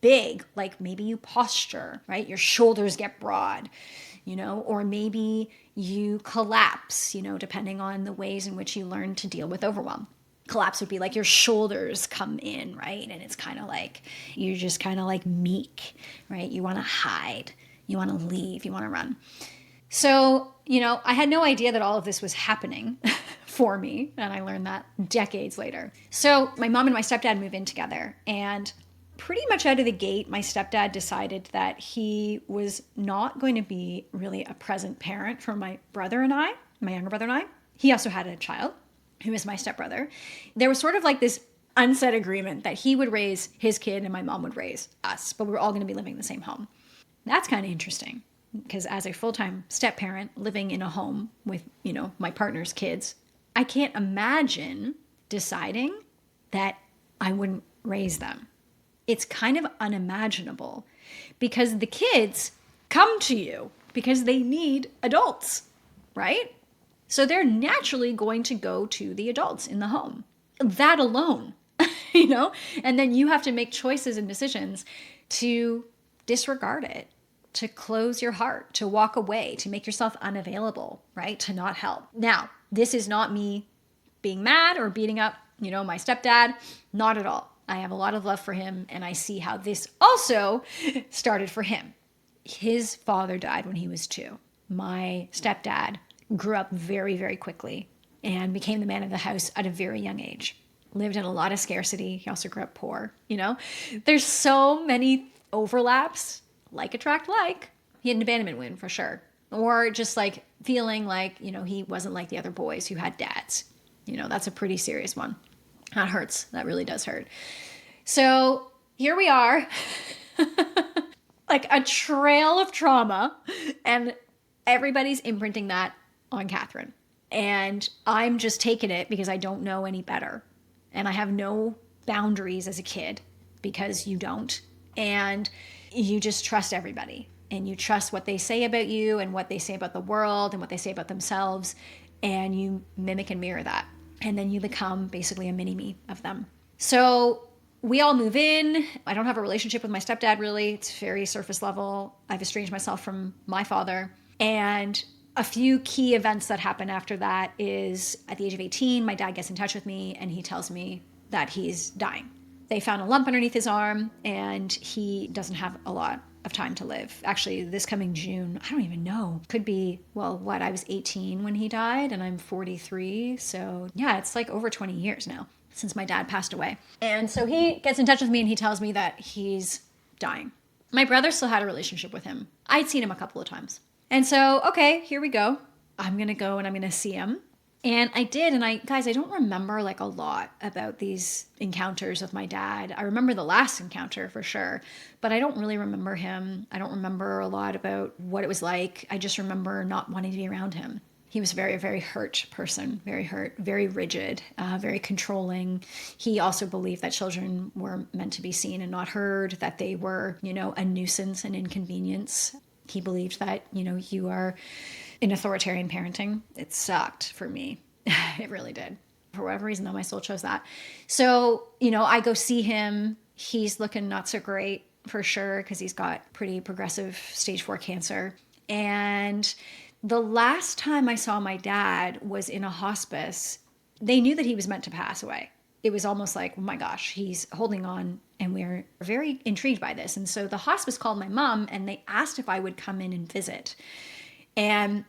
big, like maybe you posture, right? Your shoulders get broad, or maybe you collapse, depending on the ways in which you learn to deal with overwhelm. Collapse would be like your shoulders come in, right? And it's kind of like, you're just kind of like meek, right? You want to hide, you want to leave, you want to run. So, I had no idea that all of this was happening for me. And I learned that decades later. So my mom and my stepdad move in together. And pretty much out of the gate, my stepdad decided that he was not going to be really a present parent for my brother and I, my younger brother and I. He also had a child who is my stepbrother. There was sort of like this unsaid agreement that he would raise his kid and my mom would raise us, but we were all going to be living in the same home. That's kind of interesting. Because as a full-time step parent living in a home with, my partner's kids, I can't imagine deciding that I wouldn't raise them. It's kind of unimaginable because the kids come to you because they need adults, right? So they're naturally going to go to the adults in the home. That alone, and then you have to make choices and decisions to disregard it, to close your heart, to walk away, to make yourself unavailable, right? To not help. Now, this is not me being mad or beating up, my stepdad. Not at all. I have a lot of love for him, and I see how this also started for him. His father died when he was 2. My stepdad grew up very, very quickly and became the man of the house at a very young age. Lived in a lot of scarcity. He also grew up poor, There's so many overlaps. Like attract like. He had an abandonment wound for sure. Or just like feeling like, he wasn't like the other boys who had dads. That's a pretty serious one. That hurts. That really does hurt. So here we are, like a trail of trauma, and everybody's imprinting that on Kathryn. And I'm just taking it because I don't know any better. And I have no boundaries as a kid because you don't. And you just trust everybody, and you trust what they say about you and what they say about the world and what they say about themselves, and you mimic and mirror that. And then you become basically a mini-me of them. So we all move in. I don't have a relationship with my stepdad really. It's very surface level. I've estranged myself from my father. And a few key events that happen after that is at the age of 18, my dad gets in touch with me and he tells me that he's dying. They found a lump underneath his arm, and he doesn't have a lot of time to live. Actually, this coming June, I don't even know. Could be, I was 18 when he died, and I'm 43. So yeah, it's like over 20 years now since my dad passed away. And so he gets in touch with me, and he tells me that he's dying. My brother still had a relationship with him. I'd seen him a couple of times. And so, okay, here we go. I'm going to go and I'm going to see him. And I did, and I don't remember like a lot about these encounters with my dad. I remember the last encounter for sure, but I don't really remember him. I don't remember a lot about what it was like. I just remember not wanting to be around him. He was a very, very hurt person, very hurt, very rigid, very controlling. He also believed that children were meant to be seen and not heard, that they were, a nuisance and inconvenience. He believed that, you are in authoritarian parenting. It sucked for me. It really did. For whatever reason, though, my soul chose that. So, I go see him. He's looking not so great for sure because he's got pretty progressive stage 4 cancer. And the last time I saw my dad was in a hospice. They knew that he was meant to pass away. It was almost like, oh my gosh, he's holding on, and we're very intrigued by this. And so the hospice called my mom, and they asked if I would come in and visit. And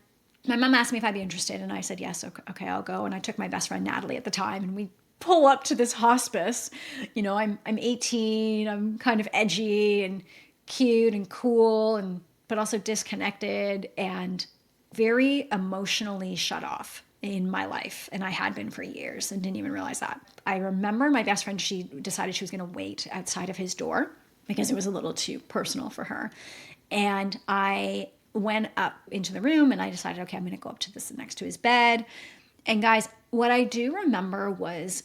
my mom asked me if I'd be interested, and I said, yes, okay, I'll go. And I took my best friend, Natalie, at the time, and we pull up to this hospice. I'm 18, I'm kind of edgy and cute and cool, but also disconnected and very emotionally shut off in my life. And I had been for years and didn't even realize that. I remember my best friend, she decided she was going to wait outside of his door because it was a little too personal for her. And I went up into the room and I decided, okay, I'm going to go up to this next to his bed. And guys, what I do remember was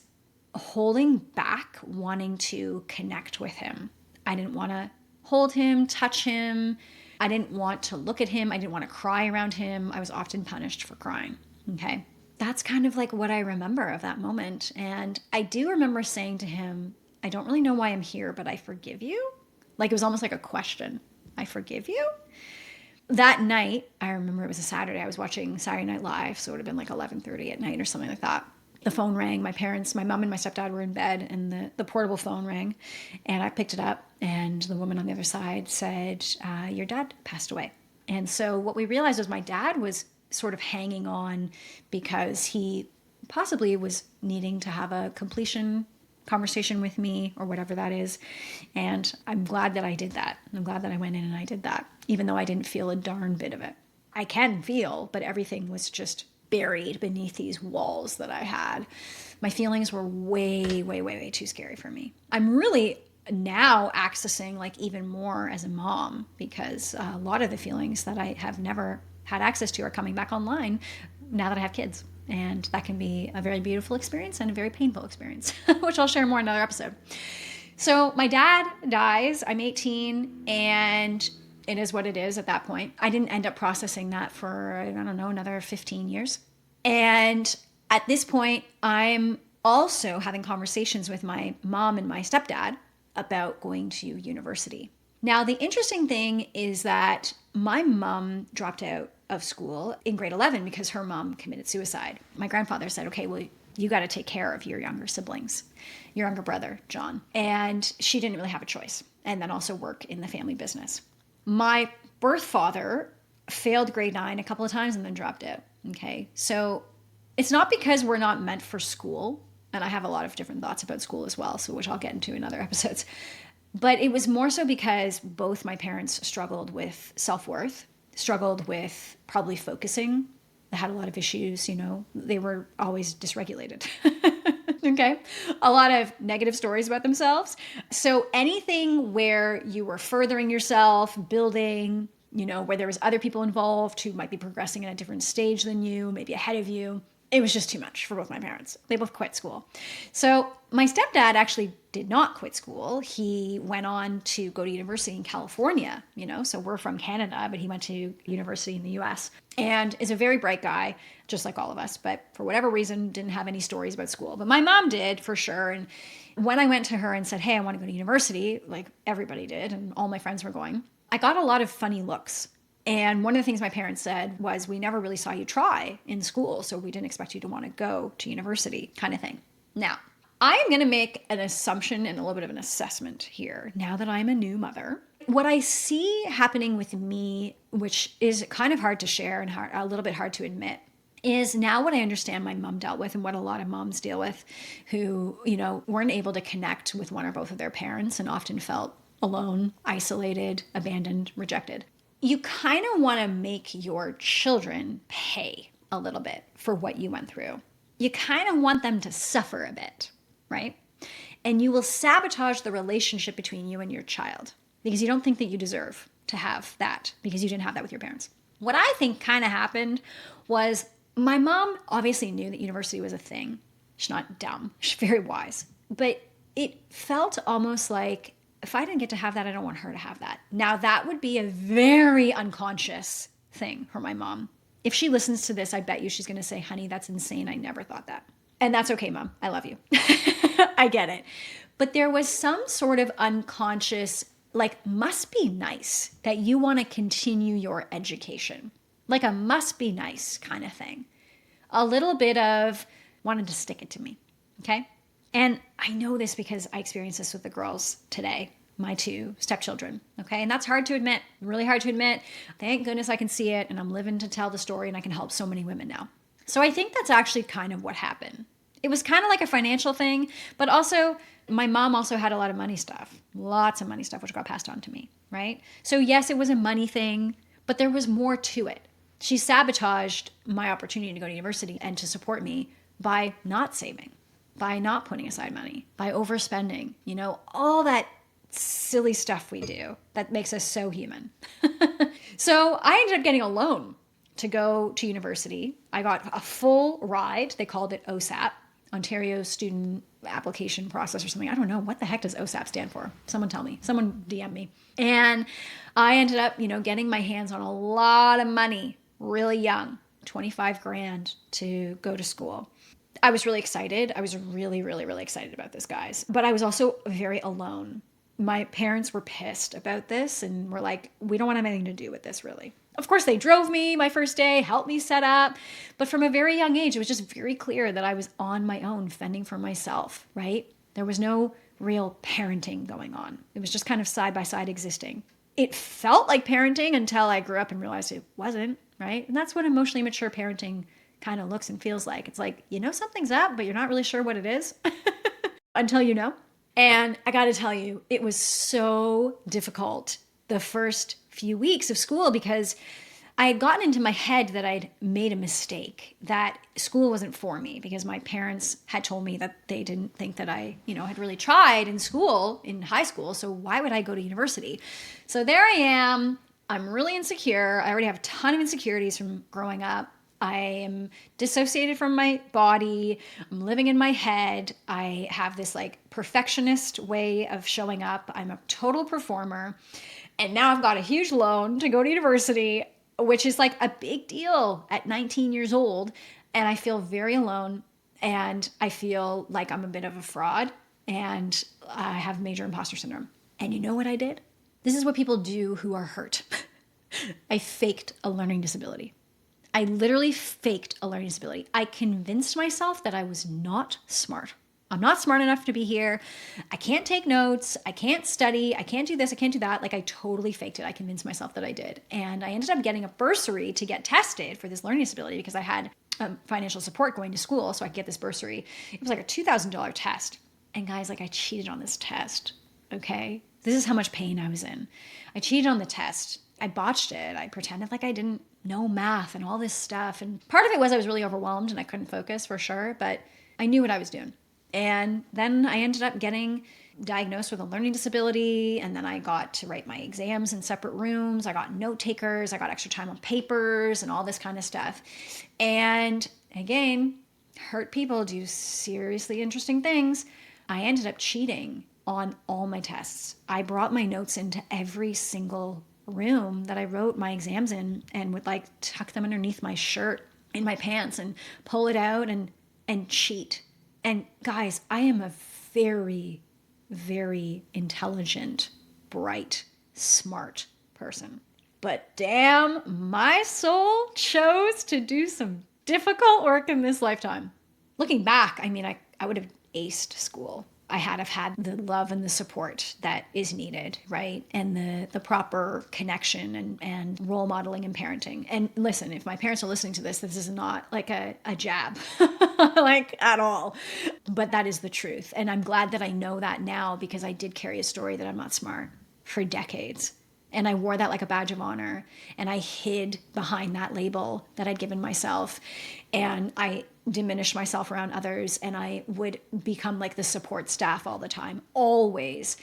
holding back, wanting to connect with him. I didn't want to hold him, touch him. I didn't want to look at him. I didn't want to cry around him. I was often punished for crying. Okay. that's kind of like what I remember of that moment. And I do remember saying to him, I don't really know why I'm here, but I forgive you. Like it was almost like a question. I forgive you. That night, I remember it was a Saturday. I was watching Saturday Night Live, so it would have been like 11:30 at night or something like that. The phone rang. My parents, my mom and my stepdad were in bed, and the portable phone rang. And I picked it up, and the woman on the other side said, your dad passed away. And so what we realized was my dad was sort of hanging on because he possibly was needing to have a completion conversation with me or whatever that is. And I'm glad that I did that. I'm glad that I went in and I did that, even though I didn't feel a darn bit of it. I can feel, but everything was just buried beneath these walls that I had. My feelings were way, way, way, way too scary for me. I'm really now accessing like even more as a mom because a lot of the feelings that I have never had access to are coming back online now that I have kids. And that can be a very beautiful experience and a very painful experience, which I'll share more in another episode. So my dad dies. I'm 18 and it is what it is at that point. I didn't end up processing that for, I don't know, another 15 years. And at this point, I'm also having conversations with my mom and my stepdad about going to university. Now, the interesting thing is that my mom dropped out of school in grade 11 because her mom committed suicide. My grandfather said, okay, well, you got to take care of your younger siblings, your younger brother, John. And she didn't really have a choice. And then also work in the family business. My birth father failed grade 9 a couple of times and then dropped out. Okay. So it's not because we're not meant for school. And I have a lot of different thoughts about school as well, so which I'll get into in other episodes. But it was more so because both my parents struggled with self-worth, struggled with probably focusing. They had a lot of issues, you know, they were always dysregulated. Okay. A lot of negative stories about themselves. So anything where you were furthering yourself, building, you know, where there was other people involved who might be progressing at a different stage than you, maybe ahead of you, it was just too much for both my parents. They both quit school. So my stepdad actually did not quit school. He went on to go to university in California, you know, so we're from Canada, but he went to university in the US and is a very bright guy, just like all of us, but for whatever reason, didn't have any stories about school. But my mom did for sure. And when I went to her and said, hey, I want to go to university, like everybody did, and all my friends were going, I got a lot of funny looks. And one of the things my parents said was, we never really saw you try in school, so we didn't expect you to want to go to university, kind of thing. Now, I am going to make an assumption and a little bit of an assessment here, now that I'm a new mother. What I see happening with me, which is kind of hard to share and a little bit hard to admit, is now what I understand my mom dealt with and what a lot of moms deal with who, you know, weren't able to connect with one or both of their parents and often felt alone, isolated, abandoned, rejected. You kind of want to make your children pay a little bit for what you went through. You kind of want them to suffer a bit, right? And you will sabotage the relationship between you and your child because you don't think that you deserve to have that because you didn't have that with your parents. What I think kind of happened was my mom obviously knew that university was a thing. She's not dumb. She's very wise. But it felt almost like, if I didn't get to have that, I don't want her to have that. Now, that would be a very unconscious thing for my mom. If she listens to this, I bet you she's going to say, honey, that's insane. I never thought that. And that's okay, Mom. I love you. I get it. But there was some sort of unconscious, like, must be nice that you want to continue your education. Like a must be nice kind of thing. A little bit of wanted to stick it to me. Okay. And I know this because I experienced this with the girls today, my 2 stepchildren. Okay. And that's hard to admit, really hard to admit. Thank goodness I can see it and I'm living to tell the story and I can help so many women now. So I think that's actually kind of what happened. It was kind of like a financial thing, but also my mom also had a lot of money stuff, lots of money stuff, which got passed on to me. Right. So yes, it was a money thing, but there was more to it. She sabotaged my opportunity to go to university and to support me by not saving, by not putting aside money, by overspending, you know, all that silly stuff we do that makes us so human. So I ended up getting a loan to go to university. I got a full ride. They called it OSAP, Ontario Student Application Process or something. I don't know. What the heck does OSAP stand for? Someone tell me. Someone DM me. And I ended up, you know, getting my hands on a lot of money really young. 25 grand to go to school. I was really excited. I was really, really, really excited about this, guys. But I was also very alone. My parents were pissed about this and were like, we don't want to have anything to do with this, really. Of course, they drove me my first day, helped me set up. But from a very young age, it was just very clear that I was on my own, fending for myself, right? There was no real parenting going on. It was just kind of side by side existing. It felt like parenting until I grew up and realized it wasn't, right? And that's what emotionally mature parenting kind of looks and feels like. It's like, you know, something's up, but you're not really sure what it is until you know. And I got to tell you, it was so difficult the first few weeks of school because I had gotten into my head that I'd made a mistake, that school wasn't for me because my parents had told me that they didn't think that I, had really tried in school, in high school. So why would I go to university? So there I am. I'm really insecure. I already have a ton of insecurities from growing up. I am dissociated from my body. I'm living in my head. I have this like perfectionist way of showing up. I'm a total performer. And now I've got a huge loan to go to university, which is like a big deal at 19 years old. And I feel very alone. And I feel like I'm a bit of a fraud. And I have major imposter syndrome. And you know what I did? This is what people do who are hurt. I faked a learning disability. I literally faked a learning disability. I convinced myself that I was not smart. I'm not smart enough to be here. I can't take notes. I can't study. I can't do this. I can't do that. Like I totally faked it. I convinced myself that I did. And I ended up getting a bursary to get tested for this learning disability because I had financial support going to school so I could get this bursary. It was like a $2,000 test. And guys, like I cheated on this test. Okay. This is how much pain I was in. I cheated on the test. I botched it. I pretended like I didn't know math and all this stuff. And part of it was I was really overwhelmed and I couldn't focus for sure, but I knew what I was doing. And then I ended up getting diagnosed with a learning disability. And then I got to write my exams in separate rooms. I got note takers. I got extra time on papers and all this kind of stuff. And again, hurt people do seriously interesting things. I ended up cheating on all my tests. I brought my notes into every single room that I wrote my exams in and would like tuck them underneath my shirt in my pants and pull it out and cheat. And guys, I am a very, very intelligent, bright, smart person. But damn, my soul chose to do some difficult work in this lifetime. Looking back, I mean, I would have aced school. I had had the love and the support that is needed, right? And the proper connection and role modeling and parenting. And listen, if my parents are listening to this is not like a jab, like at all. But that is the truth. And I'm glad that I know that now because I did carry a story that I'm not smart for decades. And I wore that like a badge of honor. And I hid behind that label that I'd given myself. And I diminished myself around others. And I would become like the support staff all the time, always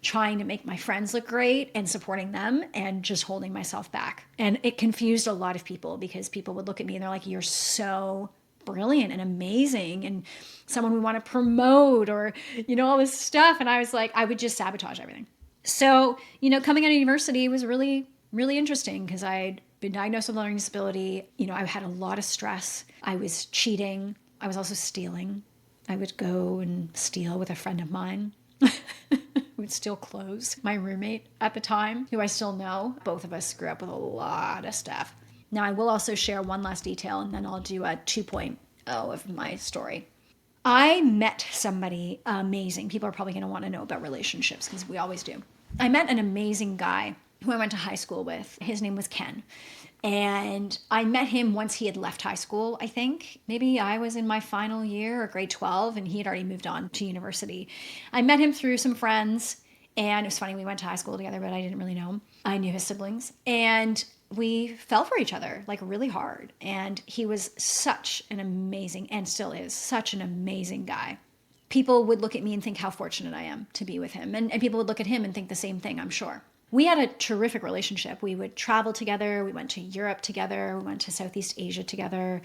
trying to make my friends look great and supporting them and just holding myself back. And it confused a lot of people because people would look at me and they're like, you're so brilliant and amazing and someone we want to promote or, all this stuff. And I was like, I would just sabotage everything. So, coming out of university was really, really interesting because I'd been diagnosed with a learning disability. I had a lot of stress. I was cheating. I was also stealing. I would go and steal with a friend of mine. Would steal clothes. My roommate at the time, who I still know, both of us grew up with a lot of stuff. Now, I will also share one last detail and then I'll do a 2.0 of my story. I met somebody amazing. People are probably going to want to know about relationships because we always do. I met an amazing guy who I went to high school with. His name was Ken. And I met him once he had left high school, I think. Maybe I was in my final year or grade 12 and he had already moved on to university. I met him through some friends and it was funny. We went to high school together, but I didn't really know him. I knew his siblings and we fell for each other like really hard. And he was such an amazing, and still is such an amazing guy. People would look at me and think how fortunate I am to be with him. And people would look at him and think the same thing, I'm sure. We had a terrific relationship. We would travel together. We went to Europe together. We went to Southeast Asia together.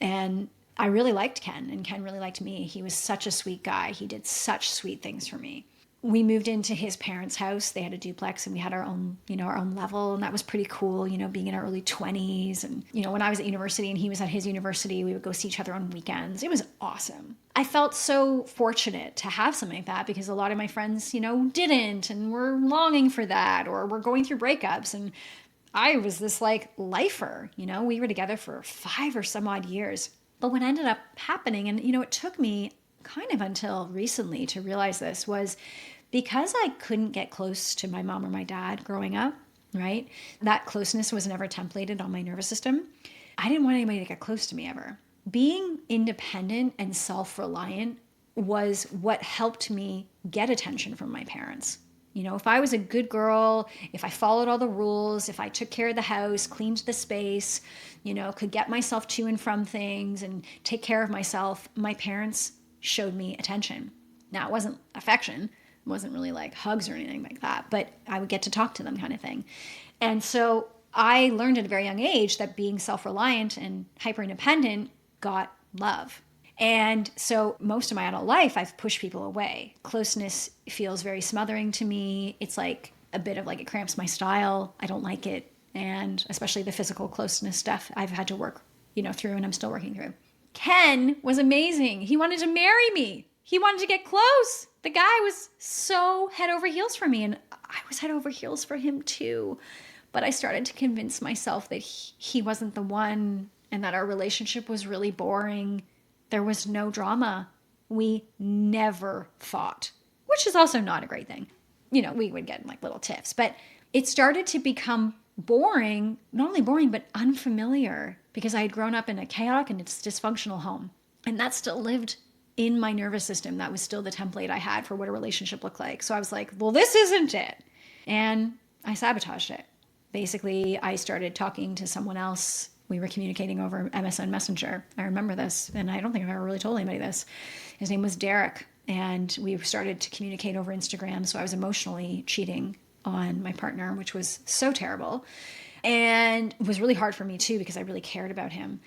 And I really liked Ken, and Ken really liked me. He was such a sweet guy. He did such sweet things for me. we moved into his parents' house. They had a duplex and we had our own, our own level. And that was pretty cool, being in our early 20s. And, when I was at university and he was at his university, we would go see each other on weekends. It was awesome. I felt so fortunate to have something like that because a lot of my friends, didn't and were longing for that or were going through breakups. And I was this like lifer, we were together for 5 or some odd years. But what ended up happening, and, it took me kind of until recently to realize this, was because I couldn't get close to my mom or my dad growing up, right? That closeness was never templated on my nervous system. I didn't want anybody to get close to me ever. Being independent and self-reliant was what helped me get attention from my parents. If I was a good girl, if I followed all the rules, if I took care of the house, cleaned the space, could get myself to and from things and take care of myself, my parents showed me attention. Now, it wasn't affection. It wasn't really like hugs or anything like that, but I would get to talk to them kind of thing. And so I learned at a very young age that being self-reliant and hyper-independent got love. And so most of my adult life, I've pushed people away. Closeness feels very smothering to me. It's like a bit of like, it cramps my style. I don't like it. And especially the physical closeness stuff I've had to work, through, and I'm still working through. Ken was amazing. He wanted to marry me. He wanted to get close. The guy was so head over heels for me, and I was head over heels for him too. But I started to convince myself that he wasn't the one and that our relationship was really boring. There was no drama. We never fought, which is also not a great thing. We would get like little tiffs, but it started to become boring, not only boring, but unfamiliar because I had grown up in a chaotic and dysfunctional home. And that still lived in my nervous system. That was still the template I had for what a relationship looked like. So I was like, well, this isn't it. And I sabotaged it. Basically, I started talking to someone else. We were communicating over MSN Messenger. I remember this, and I don't think I've ever really told anybody this. His name was Derek, and we started to communicate over Instagram. So I was emotionally cheating on my partner, which was so terrible. And it was really hard for me too, because I really cared about him.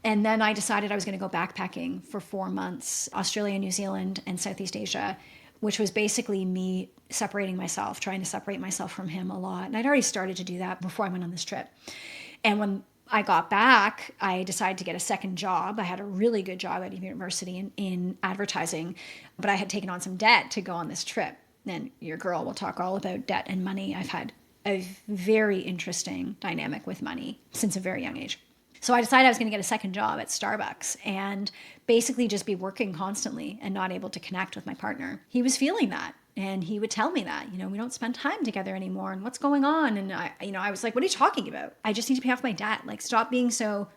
And then I decided I was going to go backpacking for 4 months, Australia, New Zealand, and Southeast Asia, which was basically me separating myself, trying to separate myself from him a lot. And I'd already started to do that before I went on this trip. And when I got back, I decided to get a second job. I had a really good job at university in advertising, but I had taken on some debt to go on this trip. And your girl will talk all about debt and money. I've had a very interesting dynamic with money since a very young age. So I decided I was going to get a second job at Starbucks and basically just be working constantly and not able to connect with my partner. He was feeling that. And he would tell me that, we don't spend time together anymore and what's going on. And I was like, what are you talking about? I just need to pay off my debt. Like, stop being so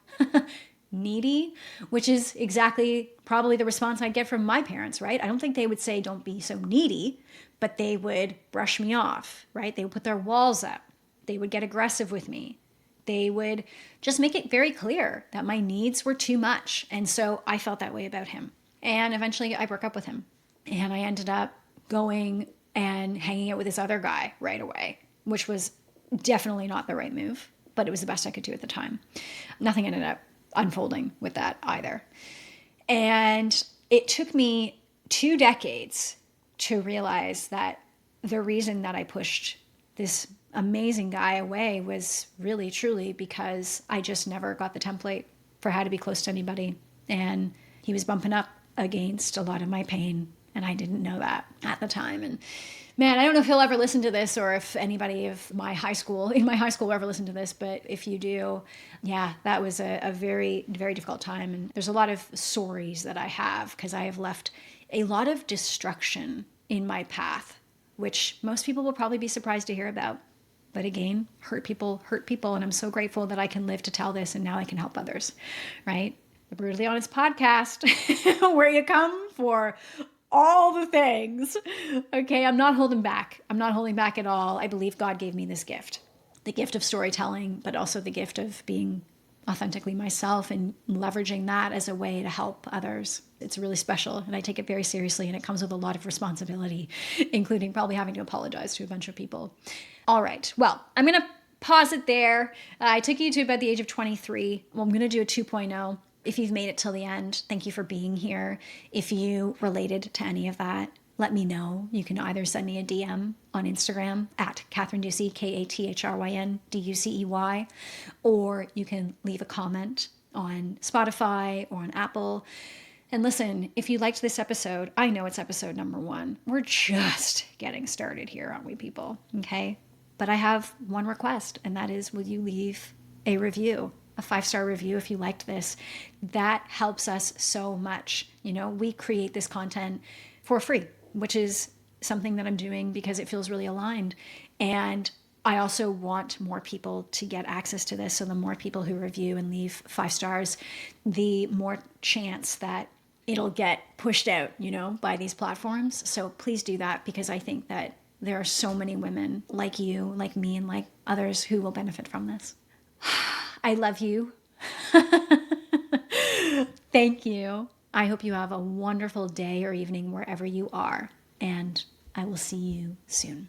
needy, which is exactly probably the response I'd get from my parents, right? I don't think they would say, don't be so needy, but they would brush me off, right? They would put their walls up. They would get aggressive with me. They would just make it very clear that my needs were too much. And so I felt that way about him. And eventually I broke up with him. And I ended up going and hanging out with this other guy right away, which was definitely not the right move, but it was the best I could do at the time. Nothing ended up unfolding with that either. And it took me 2 decades to realize that the reason that I pushed this amazing guy away was really, truly because I just never got the template for how to be close to anybody. And he was bumping up against a lot of my pain. And I didn't know that at the time. And man, I don't know if he'll ever listen to this or if anybody of in my high school will ever listen to this. But if you do, yeah, that was a very, very difficult time. And there's a lot of stories that I have because I have left a lot of destruction in my path, which most people will probably be surprised to hear about. But again, hurt people. And I'm so grateful that I can live to tell this and now I can help others, right? The Brutally Honest podcast, where you come for all the things. Okay, I'm not holding back. I'm not holding back at all. I believe God gave me this gift, the gift of storytelling, but also the gift of being authentically myself and leveraging that as a way to help others. It's really special and I take it very seriously, and it comes with a lot of responsibility, including probably having to apologize to a bunch of people. All right, well, I'm going to pause it there. I took you to about the age of 23. Well, I'm going to do a 2.0. If you've made it till the end, thank you for being here. If you related to any of that, let me know. You can either send me a DM on Instagram at Kathryn Ducey, Kathryn Ducey, or you can leave a comment on Spotify or on Apple. And listen, if you liked this episode, I know it's episode number 1. We're just getting started here, aren't we, people? Okay. But I have one request, and that is, will you leave a review, a 5-star review if you liked this? That helps us so much. We create this content for free, which is something that I'm doing because it feels really aligned. And I also want more people to get access to this. So the more people who review and leave 5 stars, the more chance that it'll get pushed out, by these platforms. So please do that, because I think that there are so many women like you, like me, and like others who will benefit from this. I love you. Thank you. I hope you have a wonderful day or evening wherever you are, and I will see you soon.